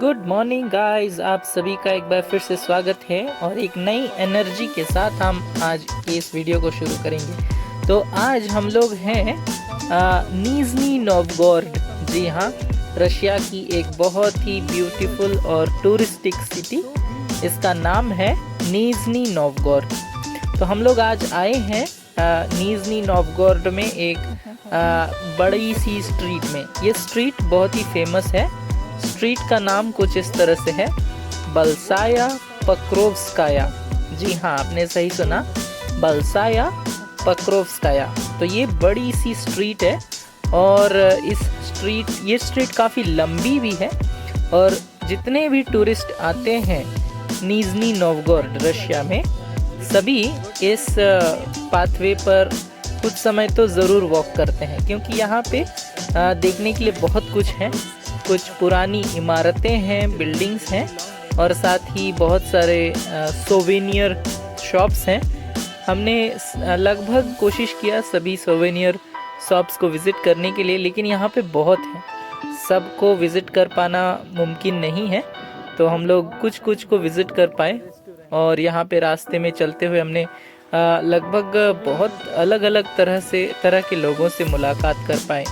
Good morning guys, आप सभी का एक बार फिर से स्वागत है और एक नई एनर्जी के साथ हम आज की इस वीडियो को शुरू करेंगे। तो आज हम लोग हैं निज़नी नोवगोरोड। जी हाँ, रशिया की एक बहुत ही ब्यूटीफुल और टूरिस्टिक सिटी, इसका नाम है निज़नी नोवगोरोड। तो हम लोग आज आए हैं निज़नी नोवगोरोड में एक बड़ी सी स्ट्रीट में। ये स्ट्रीट बहुत ही फेमस है। स्ट्रीट का नाम कुछ इस तरह से है, बल्साया पक्रोव्स्काया। जी हाँ, आपने सही सुना, बल्साया पक्रोव्स्काया। तो ये बड़ी सी स्ट्रीट है और ये स्ट्रीट काफ़ी लंबी भी है और जितने भी टूरिस्ट आते हैं निज़नी नोवगोरोड रशिया में, सभी इस पाथवे पर कुछ समय तो ज़रूर वॉक करते हैं, क्योंकि यहाँ पे देखने के लिए बहुत कुछ है। कुछ पुरानी इमारतें हैं, बिल्डिंग्स हैं और साथ ही बहुत सारे सोवेनियर शॉप्स हैं। हमने लगभग कोशिश किया सभी सोवेनियर शॉप्स को विज़िट करने के लिए, लेकिन यहाँ पे बहुत हैं, सबको विज़िट कर पाना मुमकिन नहीं है। तो हम लोग कुछ कुछ को विज़िट कर पाए और यहाँ पे रास्ते में चलते हुए हमने लगभग बहुत अलग अलग तरह के लोगों से मुलाकात कर पाए।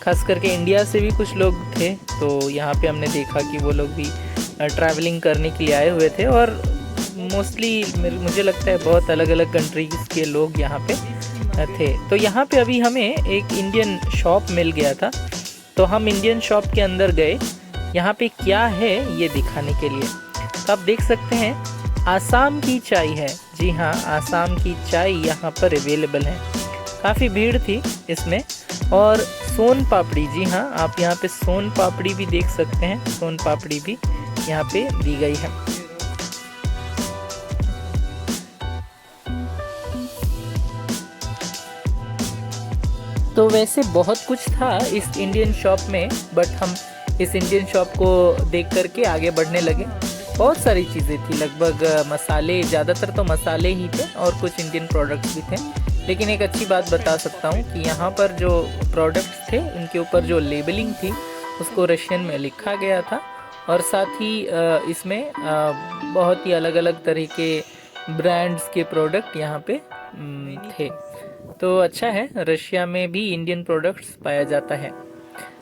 खास करके इंडिया से भी कुछ लोग थे, तो यहाँ पे हमने देखा कि वो लोग भी ट्रैवलिंग करने के लिए आए हुए थे और मोस्टली मुझे लगता है बहुत अलग अलग कंट्रीज़ के लोग यहाँ पे थे। तो यहाँ पे अभी हमें एक इंडियन शॉप मिल गया था, तो हम इंडियन शॉप के अंदर गए। यहाँ पे क्या है ये दिखाने के लिए। तो आप देख सकते हैं, आसाम की चाय है। जी हाँ, आसाम की चाय यहाँ पर अवेलेबल है। काफ़ी भीड़ थी इसमें। और सोन पापड़ी, जी हाँ, आप यहाँ पे सोन पापड़ी भी देख सकते हैं। सोन पापड़ी भी यहाँ पे दी गई है। तो वैसे बहुत कुछ था इस इंडियन शॉप में, बट हम इस इंडियन शॉप को देख करके आगे बढ़ने लगे। बहुत सारी चीज़ें थी, लगभग मसाले, ज़्यादातर तो मसाले ही थे और कुछ इंडियन प्रोडक्ट्स भी थे। लेकिन एक अच्छी बात बता सकता हूँ कि यहाँ पर जो प्रोडक्ट्स थे उनके ऊपर जो लेबलिंग थी उसको रशियन में लिखा गया था और साथ ही इसमें बहुत ही अलग अलग तरह के ब्रांड्स के प्रोडक्ट यहाँ पे थे। तो अच्छा है, रशिया में भी इंडियन प्रोडक्ट्स पाया जाता है।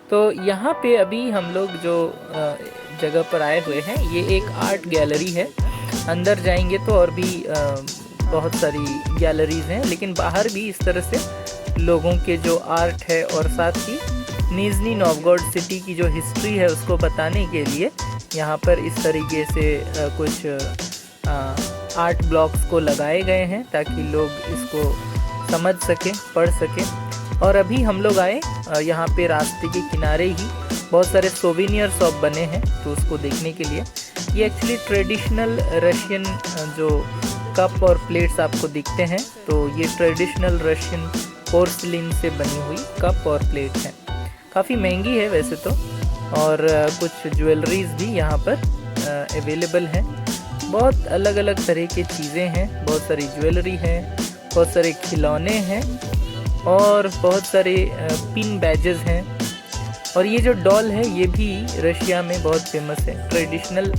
तो यहाँ पे अभी हम लोग जो जगह पर आए हुए हैं, ये एक आर्ट गैलरी है। अंदर जाएंगे तो और भी बहुत सारी गैलरीज हैं, लेकिन बाहर भी इस तरह से लोगों के जो आर्ट है और साथ ही निज़नी नोवगोरोड सिटी की जो हिस्ट्री है उसको बताने के लिए यहाँ पर इस तरीके से कुछ आर्ट ब्लॉक्स को लगाए गए हैं ताकि लोग इसको समझ सकें, पढ़ सकें। और अभी हम लोग आए यहाँ पे रास्ते के किनारे ही बहुत सारे सोवेनियर शॉप बने हैं, तो उसको देखने के लिए। ये एक्चुअली ट्रेडिशनल रशियन जो कप और प्लेट्स आपको दिखते हैं, तो ये ट्रेडिशनल रशियन पोर्सलिन से बनी हुई कप और प्लेट है। काफ़ी महंगी है वैसे तो, और कुछ ज्वेलरीज भी यहाँ पर अवेलेबल हैं। बहुत अलग अलग तरह की चीज़ें हैं, बहुत सारी ज्वेलरी है, बहुत सारे खिलौने हैं और बहुत सारे पिन बैजेस हैं। और ये जो डॉल है ये भी रशिया में बहुत फेमस है, ट्रेडिशनल।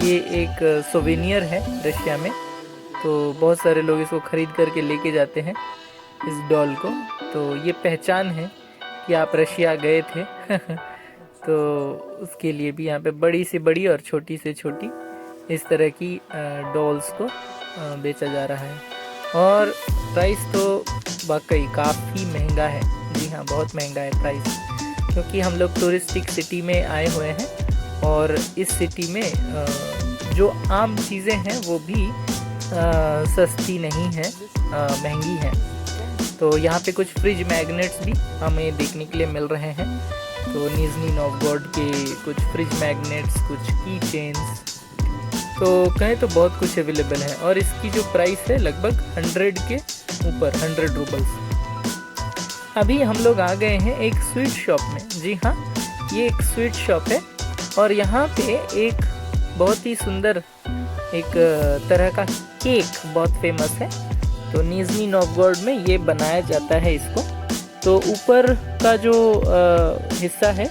ये एक सोवेनियर है रशिया में, तो बहुत सारे लोग इसको ख़रीद करके लेके जाते हैं, इस डॉल को। तो ये पहचान है कि आप रशिया गए थे। तो उसके लिए भी यहाँ पे बड़ी से बड़ी और छोटी से छोटी इस तरह की डॉल्स को बेचा जा रहा है। और प्राइस तो वाकई काफ़ी महंगा है। जी हाँ, बहुत महंगा है प्राइस, क्योंकि हम लोग टूरिस्टिक सिटी में आए हुए हैं और इस सिटी में जो आम चीज़ें हैं वो भी सस्ती नहीं है, महंगी है। तो यहाँ पे कुछ फ्रिज मैग्नेट्स भी हमें देखने के लिए मिल रहे हैं। तो निज़नी नोवगोरोड के कुछ फ्रिज मैग्नेट्स, कुछ की चेन्स, तो कहें तो बहुत कुछ अवेलेबल है। और इसकी जो प्राइस है लगभग 100 के ऊपर, 100 रूबल्स। अभी हम लोग आ गए हैं एक स्वीट शॉप में। जी हाँ, ये एक स्वीट शॉप है और यहाँ पे एक बहुत ही सुंदर एक तरह का केक बहुत फेमस है। तो निज़नी नोवगोरोड में ये बनाया जाता है इसको। तो ऊपर का जो हिस्सा है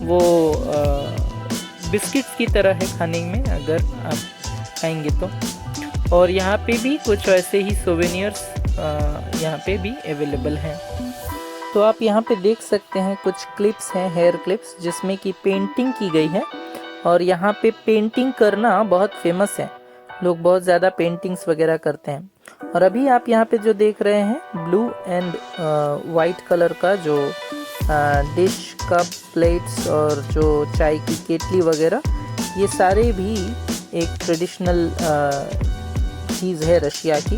वो बिस्किट्स की तरह है खाने में अगर आप खाएंगे तो। और यहाँ पे भी कुछ ऐसे ही सोवेनियर्स यहाँ पे भी अवेलेबल हैं। तो आप यहाँ पे देख सकते हैं कुछ क्लिप्स हैं, हेयर क्लिप्स, जिसमें कि पेंटिंग की गई है। और यहाँ पे पेंटिंग करना बहुत फेमस है, लोग बहुत ज़्यादा पेंटिंग्स वगैरह करते हैं। और अभी आप यहाँ पे जो देख रहे हैं ब्लू एंड वाइट कलर का जो डिश, कप, प्लेट्स और जो चाय की केतली वगैरह, ये सारे भी एक ट्रेडिशनल चीज़ है रशिया की।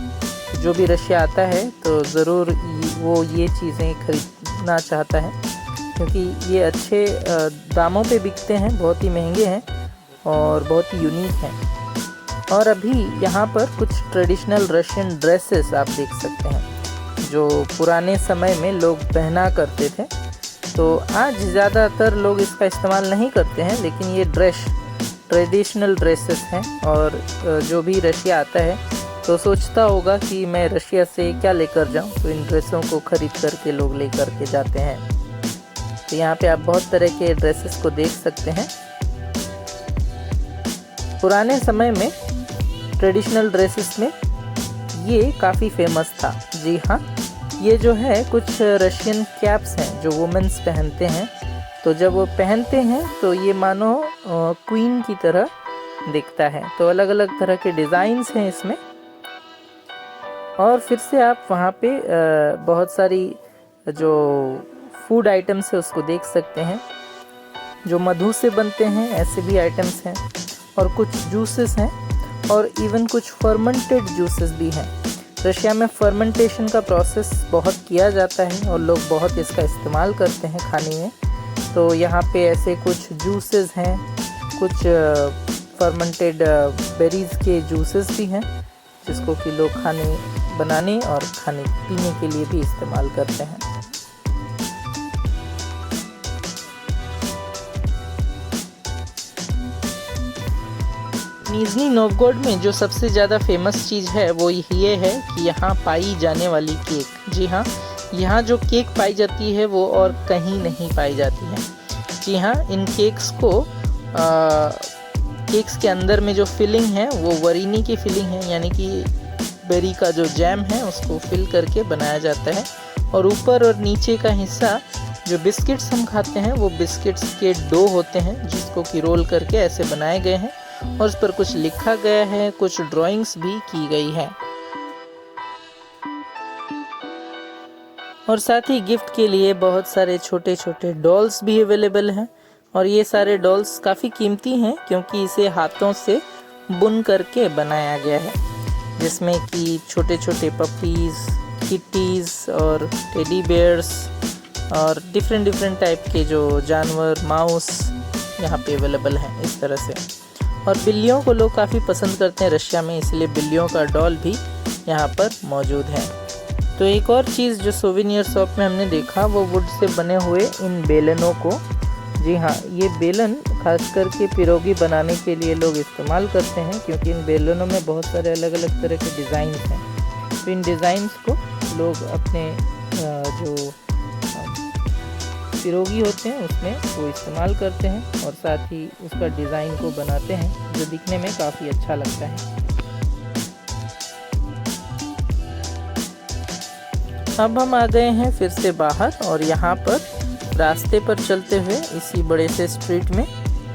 जो भी रशिया आता है तो ज़रूर वो ये चीज़ें खरीदना चाहता है, क्योंकि ये अच्छे दामों पे बिकते हैं, बहुत ही महंगे हैं और बहुत ही यूनिक हैं। और अभी यहाँ पर कुछ ट्रेडिशनल रशियन ड्रेसेस आप देख सकते हैं जो पुराने समय में लोग पहना करते थे। तो आज ज़्यादातर लोग इसका इस्तेमाल नहीं करते हैं, लेकिन ये ट्रेडिशनल ड्रेसेस हैं। और जो भी रशिया आता है तो सोचता होगा कि मैं रशिया से क्या लेकर जाऊं, तो इन ड्रेसों को खरीद करके लोग लेकर के जाते हैं। तो यहाँ पे आप बहुत तरह के ड्रेसेस को देख सकते हैं। पुराने समय में ट्रेडिशनल ड्रेसेस में ये काफ़ी फेमस था। जी हाँ, ये जो है कुछ रशियन कैप्स हैं जो वुमेन्स पहनते हैं। तो जब वो पहनते हैं तो ये मानो क्वीन की तरह दिखता है। तो अलग अलग तरह के डिज़ाइंस हैं इसमें। और फिर से आप वहाँ पे बहुत सारी जो फूड आइटम्स है उसको देख सकते हैं, जो मधु से बनते हैं, ऐसे भी आइटम्स हैं। और कुछ जूसेस हैं और इवन कुछ फर्मेंटेड जूसेस भी हैं। रशिया में फर्मेंटेशन का प्रोसेस बहुत किया जाता है और लोग बहुत इसका इस्तेमाल करते हैं खाने में। तो यहाँ पे ऐसे कुछ जूसेस हैं, कुछ फर्मेंटेड बेरीज़ के जूसेस भी हैं, जिसको कि लोग खाने बनाने और खाने पीने के लिए भी इस्तेमाल करते हैं। निज़नी नोवगोरोड में जो सबसे ज़्यादा फेमस चीज़ है वो ये है कि यहाँ पाई जाने वाली केक। जी हाँ, यहाँ जो केक पाई जाती है वो और कहीं नहीं पाई जाती है। जी हाँ, इन केक्स को केक्स के अंदर में जो फिलिंग है वो वरीनी की फिलिंग है, यानी कि बेरी का जो जैम है उसको फिल करके बनाया जाता है। और ऊपर और नीचे का हिस्सा जो बिस्किट्स हम खाते हैं वो बिस्किट्स के डो होते हैं, जिसको कि रोल करके ऐसे बनाए गए हैं और उस पर कुछ लिखा गया है, कुछ ड्राइंग्स भी की गई है। और साथ ही गिफ्ट के लिए बहुत सारे छोटे छोटे डॉल्स भी अवेलेबल हैं। और ये सारे डॉल्स काफ़ी कीमती हैं, क्योंकि इसे हाथों से बुन करके बनाया गया है, जिसमें कि छोटे छोटे पपीज़, किटीज़ और टेडी बेयर्स और डिफरेंट टाइप के जो जानवर, माउस यहाँ पे अवेलेबल हैं इस तरह से। और बिल्लियों को लोग काफ़ी पसंद करते हैं रशिया में, इसलिए बिल्लियों का डॉल भी यहाँ पर मौजूद है। तो एक और चीज़ जो सोवेनियर शॉप में हमने देखा वो वुड से बने हुए इन बेलनों को। जी हाँ, ये बेलन खास करके पिरोगी बनाने के लिए लोग इस्तेमाल करते हैं, क्योंकि इन बेलनों में बहुत सारे अलग अलग तरह के डिज़ाइंस हैं। तो इन डिज़ाइंस को लोग अपने जो पिरोगी होते हैं उसमें वो इस्तेमाल करते हैं और साथ ही उसका डिज़ाइन को बनाते हैं, जो दिखने में काफ़ी अच्छा लगता है। अब हम आ गए हैं फिर से बाहर, और यहाँ पर रास्ते पर चलते हुए इसी बड़े से स्ट्रीट में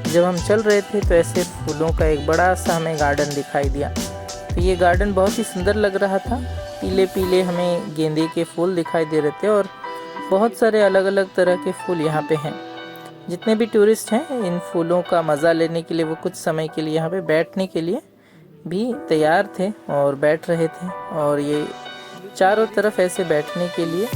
जब हम चल रहे थे तो ऐसे फूलों का एक बड़ा सा हमें गार्डन दिखाई दिया। तो ये गार्डन बहुत ही सुंदर लग रहा था। पीले पीले हमें गेंदे के फूल दिखाई दे रहे थे और बहुत सारे अलग अलग तरह के फूल यहाँ पे हैं। जितने भी टूरिस्ट हैं इन फूलों का मज़ा लेने के लिए वो कुछ समय के लिए यहाँ पे बैठने के लिए भी तैयार थे और बैठ रहे थे। और ये चारों तरफ ऐसे बैठने के लिए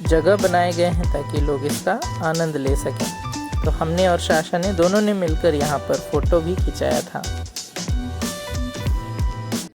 जगह बनाए गए हैं ताकि लोग इसका आनंद ले सकें। तो हमने और शाशा ने दोनों ने मिलकर यहाँ पर फ़ोटो भी खिंचाया था।